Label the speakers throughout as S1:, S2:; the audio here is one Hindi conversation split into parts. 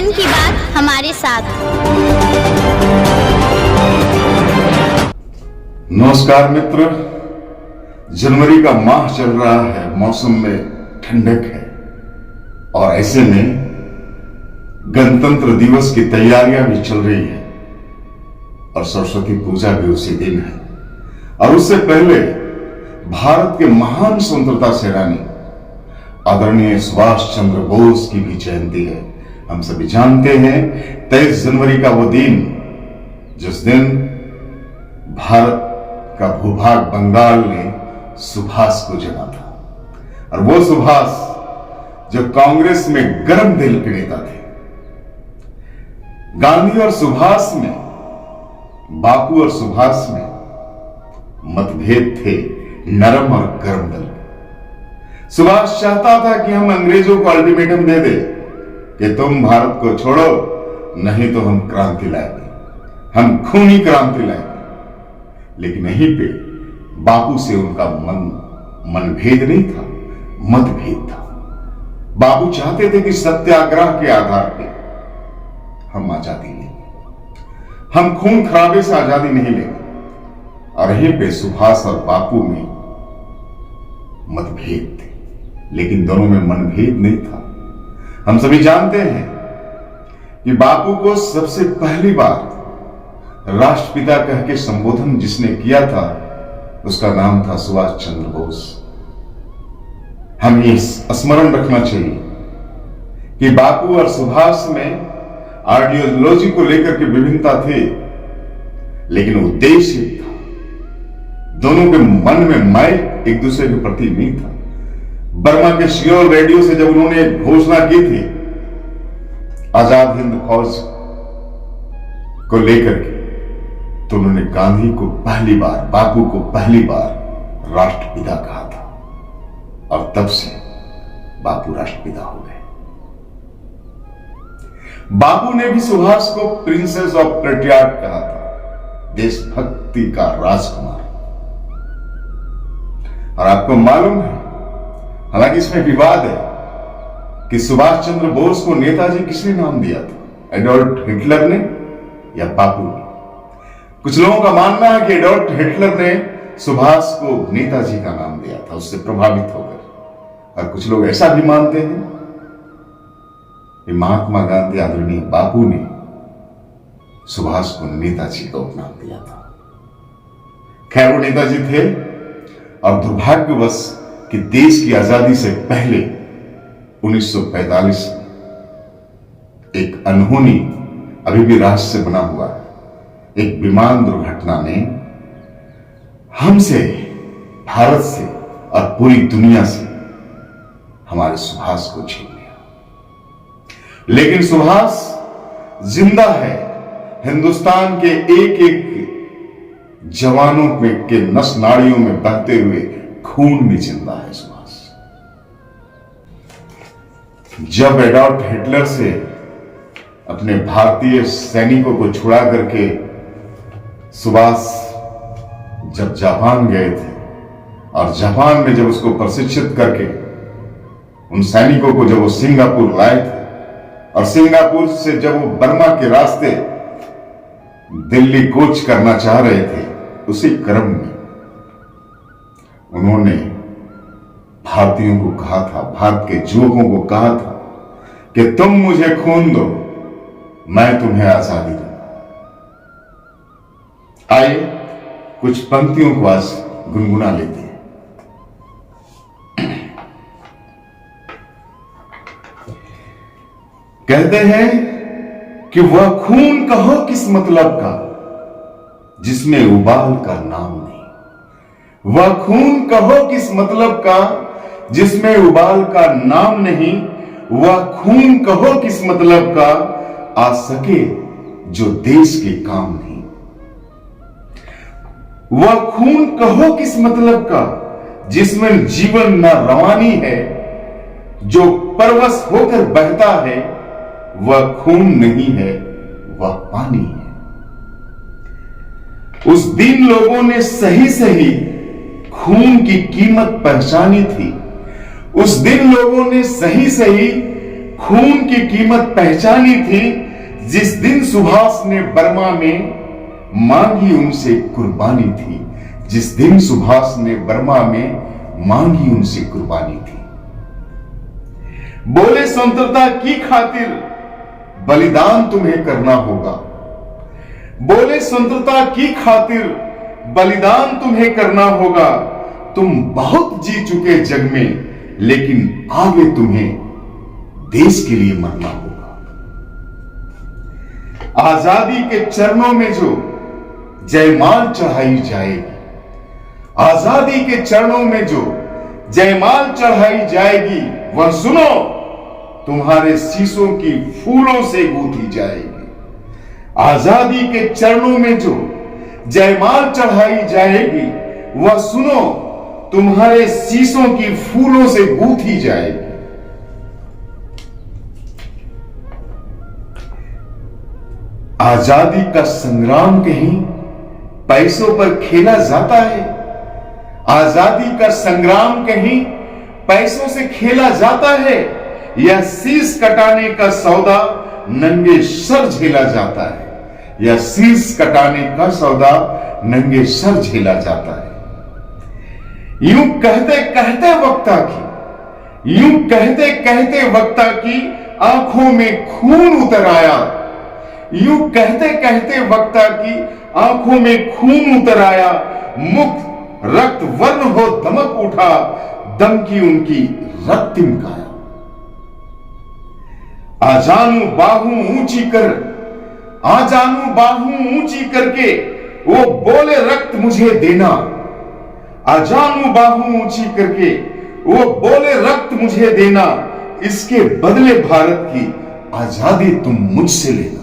S1: जन की बात हमारे साथ।
S2: नमस्कार मित्र, जनवरी का माह चल रहा है, मौसम में ठंडक है और ऐसे में गणतंत्र दिवस की तैयारियां भी चल रही है और सरस्वती पूजा भी उसी दिन है। और उससे पहले भारत के महान स्वतंत्रता सेनानी आदरणीय सुभाष चंद्र बोस की भी जयंती है। हम सभी जानते हैं 23 जनवरी का वो दिन जिस दिन भारत का भूभाग बंगाल ने सुभाष को जगा था और वो सुभाष जो कांग्रेस में गर्म दिल के नेता थे। गांधी और सुभाष में, बापू और सुभाष में मतभेद थे, नरम और गर्म दिल। सुभाष चाहता था कि हम अंग्रेजों को अल्टीमेटम दे दे कि तुम भारत को छोड़ो, नहीं तो हम क्रांति लाएंगे, हम खूनी क्रांति लाएंगे। लेकिन यहीं पे बापू से उनका मनभेद नहीं था, मतभेद था। बापू चाहते थे कि सत्याग्रह के आधार पे हम आजादी लेंगे, हम खून खराबे से आजादी नहीं लेंगे। और यहीं पे सुभाष और बापू में मतभेद थे, लेकिन दोनों में मनभेद नहीं था। हम सभी जानते हैं कि बापू को सबसे पहली बार राष्ट्रपिता कह के संबोधन जिसने किया था उसका नाम था सुभाष चंद्र बोस। हम ये स्मरण रखना चाहिए कि बापू और सुभाष में आइडियोलॉजी को लेकर के विभिन्नता थे, लेकिन उद्देश्य था। दोनों के मन में मैल एक दूसरे के प्रति नहीं था। बर्मा के सियोल रेडियो से जब उन्होंने घोषणा की थी आजाद हिंद फौज को लेकर के, तो उन्होंने गांधी को पहली बार, बापू को पहली बार राष्ट्रपिता कहा था और तब से बापू राष्ट्रपिता हो गए। बापू ने भी सुभाष को प्रिंसेस ऑफ पेट्रियार्क कहा था, देशभक्ति का राजकुमार। और आपको मालूम है, हालांकि इसमें विवाद है कि सुभाष चंद्र बोस को नेताजी किसने नाम दिया था, एडोल्फ हिटलर ने या बापू ने। कुछ लोगों का मानना है कि एडोल्फ हिटलर ने सुभाष को नेताजी का नाम दिया था, उससे प्रभावित होकर। और कुछ लोग ऐसा भी मानते हैं कि महात्मा गांधी आदरणीय बापू ने सुभाष को नेताजी का उपनाम दिया था। खैर, वो नेताजी थे और दुर्भाग्यवश कि देश की आजादी से पहले 1945 में एक अनहोनी, अभी भी रहस्य बना हुआ है, एक विमान दुर्घटना ने हमसे, भारत से और पूरी दुनिया से हमारे सुभाष को छीन लिया। लेकिन सुभाष जिंदा है। हिंदुस्तान के एक एक जवानों में के नस नाड़ियों में बहते हुए खून में जिंदा है सुभाष। जब एडोल्फ हिटलर से अपने भारतीय सैनिकों को छुड़ा करके सुभाष जब जापान गए थे और जापान में जब उसको प्रशिक्षित करके उन सैनिकों को जब वो सिंगापुर लाए थे और सिंगापुर से जब वो बर्मा के रास्ते दिल्ली कूच करना चाह रहे थे, उसी क्रम में उन्होंने भारतीयों को कहा था, भारत के युवकों को कहा था कि तुम मुझे खून दो, मैं तुम्हें आजादी दूंगा। आइए कुछ पंक्तियों को आज गुनगुना लेते हैं। कहते हैं कि वह खून कहो किस मतलब का जिसमें उबाल का नाम नहीं। वह खून कहो किस मतलब का जिसमें उबाल का नाम नहीं। वह खून कहो किस मतलब का आ सके जो देश के काम नहीं। वह खून कहो किस मतलब का जिसमें जीवन न रवानी है। जो परवश होकर बहता है वह खून नहीं है, वह पानी है। उस दिन लोगों ने सही सही खून की कीमत पहचानी थी। उस दिन लोगों ने सही सही खून की कीमत पहचानी थी जिस दिन सुभाष ने बर्मा में मांगी उनसे कुर्बानी थी। जिस दिन सुभाष ने बर्मा में मांगी उनसे कुर्बानी थी। बोले स्वतंत्रता की खातिर बलिदान तुम्हें करना होगा। बोले स्वतंत्रता की खातिर बलिदान तुम्हें करना होगा। तुम बहुत जी चुके जग में, लेकिन आगे तुम्हें देश के लिए मरना होगा। आजादी के चरणों में जो जयमाल चढ़ाई जाएगी, आजादी के चरणों में जो जयमाल चढ़ाई जाएगी, वह सुनो तुम्हारे शीशों की फूलों से गूंथी जाएगी। आजादी के चरणों में जो जयमाल चढ़ाई जाएगी, वह सुनो तुम्हारे शीशों की फूलों से गूंथी जाएगी। आजादी का संग्राम कहीं पैसों पर खेला जाता है। आजादी का संग्राम कहीं पैसों से खेला जाता है, या शीश कटाने का सौदा नंगे सर झेला जाता है, या शीश कटाने का सौदा नंगे सर झेला जाता है। यूं कहते कहते वक्ता की, यूं कहते कहते वक्ता की आंखों में खून उतर आया। यूं कहते कहते वक्ता की आंखों में खून उतर आया। मुख रक्त वर्ण हो दमक उठा, दम की उनकी रक्तिम काया। आजानू बाहू ऊंची कर, आजानू बाहू ऊंची करके वो बोले रक्त मुझे देना। आजानू बाहू ऊंची करके वो बोले रक्त मुझे देना। इसके बदले भारत की आजादी तुम मुझसे लेना।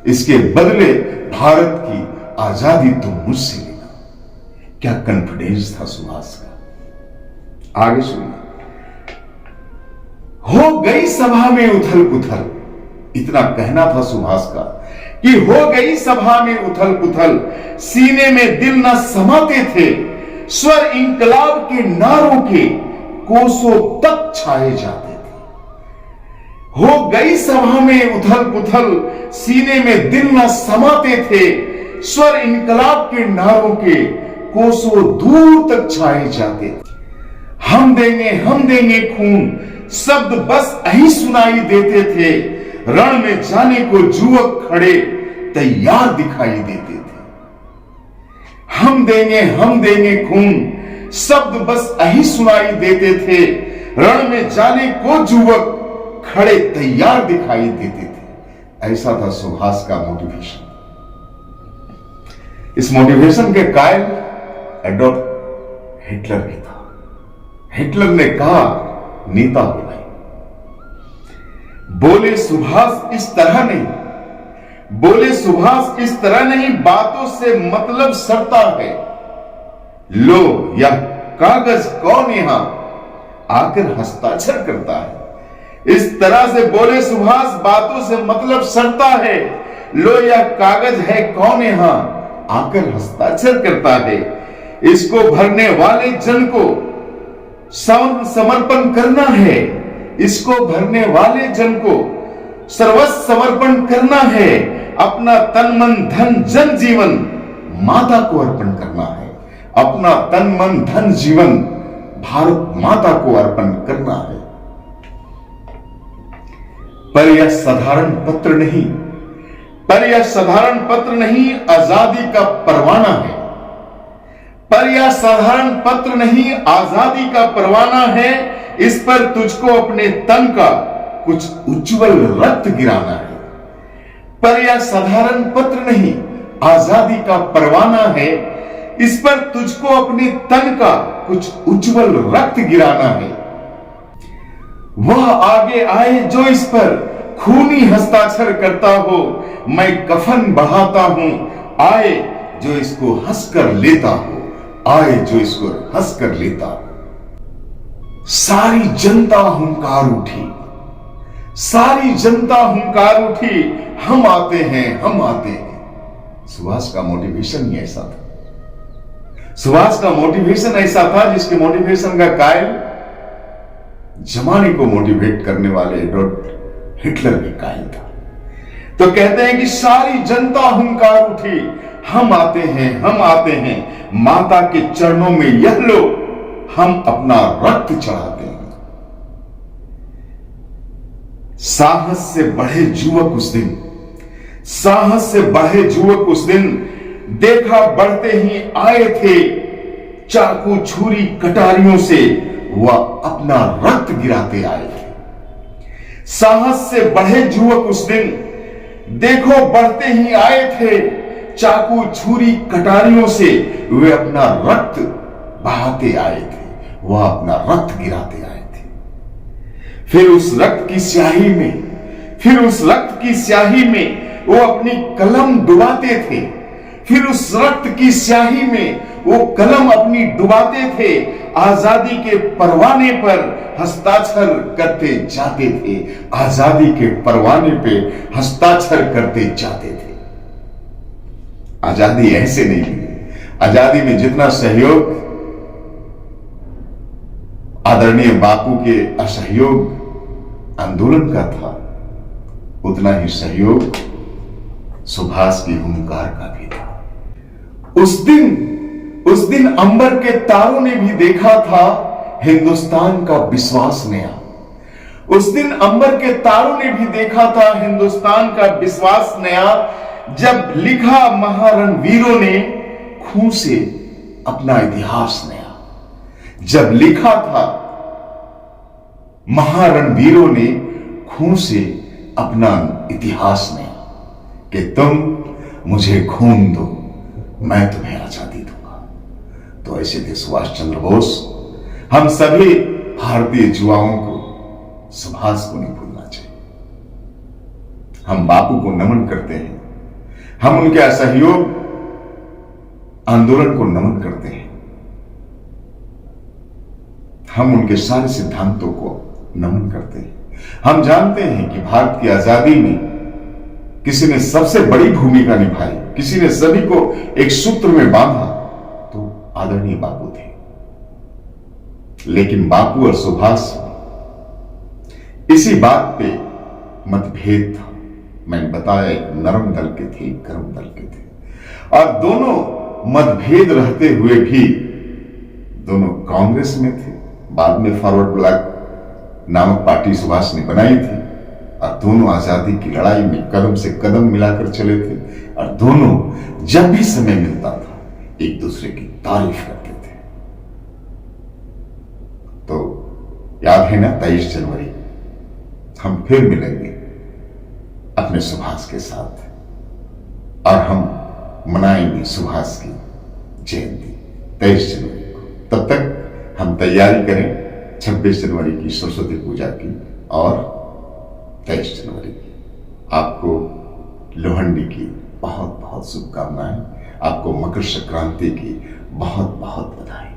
S2: इसके बदले भारत की आजादी तुम मुझसे लेना। क्या कॉन्फिडेंस था सुभाष का। आगे सुनिए। हो गई सभा में उथल पुथल, इतना कहना था सुभाष का कि हो गई सभा में उथल पुथल, सीने में दिल न समाते थे। स्वर इंकलाब के नारों के कोसों तक छाए जाते थे। हो गई सभा में उथल पुथल, सीने में दिल न समाते थे। स्वर इंकलाब के नारों के कोसों दूर तक छाए जाते थे। हम देंगे खून, शब्द बस यही सुनाई देते थे। रण में जाने को युवक खड़े तैयार दिखाई देते थे। हम देंगे खून, शब्द बस यही सुनाई देते थे। रण में जाने को युवक खड़े तैयार दिखाई देते थे। ऐसा था सुभाष का मोटिवेशन। इस मोटिवेशन के कायल एडोल्फ हिटलर भी था। हिटलर ने कहा नेता हो गए। बोले सुभाष इस तरह नहीं, बोले सुभाष इस तरह नहीं, बातों से मतलब सरता है। लो यह कागज कौन यहां आकर हस्ताक्षर करता है। इस तरह से बोले सुभाष, बातों से मतलब सरता है। लो यह कागज है कौन यहां आकर हस्ताक्षर करता है। इसको भरने वाले जन को समर्पण करना है। इसको भरने वाले जन को सर्वस्व समर्पण करना है। अपना तन मन धन जन जीवन माता को अर्पण करना है। अपना तन मन धन जीवन भारत माता को अर्पण करना है। पर यह साधारण पत्र नहीं, पर यह साधारण पत्र नहीं, आजादी का परवाना है। पर यह साधारण पत्र नहीं, आजादी का परवाना है। इस पर तुझको अपने तन का कुछ उज्जवल रक्त गिराना है। पर यह साधारण पत्र नहीं, आजादी का परवाना है। इस पर तुझको अपने तन का कुछ उज्जवल रक्त गिराना है। वह आगे आए जो इस पर खूनी हस्ताक्षर करता हो, मैं कफन बढ़ाता हूं। आए जो इसको हंसकर लेता हो, आए जो इसको हंसकर लेता हो। सारी जनता हुंकार उठी, सारी जनता हुंकार उठी, हम आते हैं, हम आते हैं। सुभाष का मोटिवेशन ही ऐसा था। सुभाष का मोटिवेशन ऐसा था जिसके मोटिवेशन का कायल जमाने को मोटिवेट करने वाले एडोल्फ हिटलर भी कायल था। तो कहते हैं कि सारी जनता हुंकार उठी, हम आते हैं, हम आते हैं, माता के चरणों में यह लो, हम अपना रक्त चढ़ाते हैं। साहस से बढ़े युवक उस दिन, साहस से बढ़े युवक उस दिन, देखा बढ़ते ही आए थे, चाकू छुरी कटारियों से वह अपना रक्त गिराते आए थे। साहस से बढ़े युवक उस दिन, देखो बढ़ते ही आए थे, चाकू छुरी कटारियों से वे अपना रक्त बहाते आए थे, वह अपना रक्त गिराते आए थे। फिर उस रक्त की स्याही में, फिर उस रक्त की स्याही में वो अपनी कलम डुबाते थे, फिर उस रक्त की स्याही में वो कलम अपनी डुबाते थे, आजादी के परवाने पर हस्ताक्षर करते जाते थे, आजादी के परवाने पे हस्ताक्षर करते जाते थे। आजादी ऐसे नहीं मिली। आजादी में जितना सहयोग आदरणीय बापू के असहयोग आंदोलन का था, उतना ही सहयोग सुभाष की हुंकार का भी था। उस दिन अंबर के तारों ने भी देखा था हिंदुस्तान का विश्वास नया। उस दिन अंबर के तारों ने भी देखा था हिंदुस्तान का विश्वास नया, जब लिखा महारणवीरों ने खून से अपना इतिहास नया। जब लिखा था महारणवीरों ने खून से अपना इतिहास नया, कि तुम मुझे खून दो, मैं तुम्हें आजादी दूंगा। तो ऐसे थे सुभाष चंद्र बोस। हम सभी भारतीय युवाओं को सुभाष को नहीं भूलना चाहिए। हम बापू को नमन करते हैं, हम उनके असहयोग आंदोलन को नमन करते हैं, हम उनके सारे सिद्धांतों को नमन करते हैं। हम जानते हैं कि भारत की आजादी में किसी ने सबसे बड़ी भूमिका निभाई, किसी ने सभी को एक सूत्र में बांधा, तो आदरणीय बापू थे। लेकिन बापू और सुभाष इसी बात पे मतभेद था। मैंने बताया, एक नरम दल के थे, एक गर्म दल के थे, और दोनों मतभेद रहते हुए भी दोनों कांग्रेस में थे। बाद में फॉरवर्ड ब्लॉक नामक पार्टी सुभाष ने बनाई थी, और दोनों आजादी की लड़ाई में कदम से कदम मिलाकर चले थे, और दोनों जब भी समय मिलता था एक दूसरे की तारीफ करते थे। तो याद है ना, 23 जनवरी हम फिर मिलेंगे अपने सुभाष के साथ, और हम मनाएंगे सुभाष की जयंती 23 जनवरी को। तब तक हम तैयारी करें 26 जनवरी की सरस्वती पूजा की और 23 जनवरी की। आपको लोहंडी की बहुत बहुत शुभकामनाएं, आपको मकर संक्रांति की बहुत बहुत बधाई।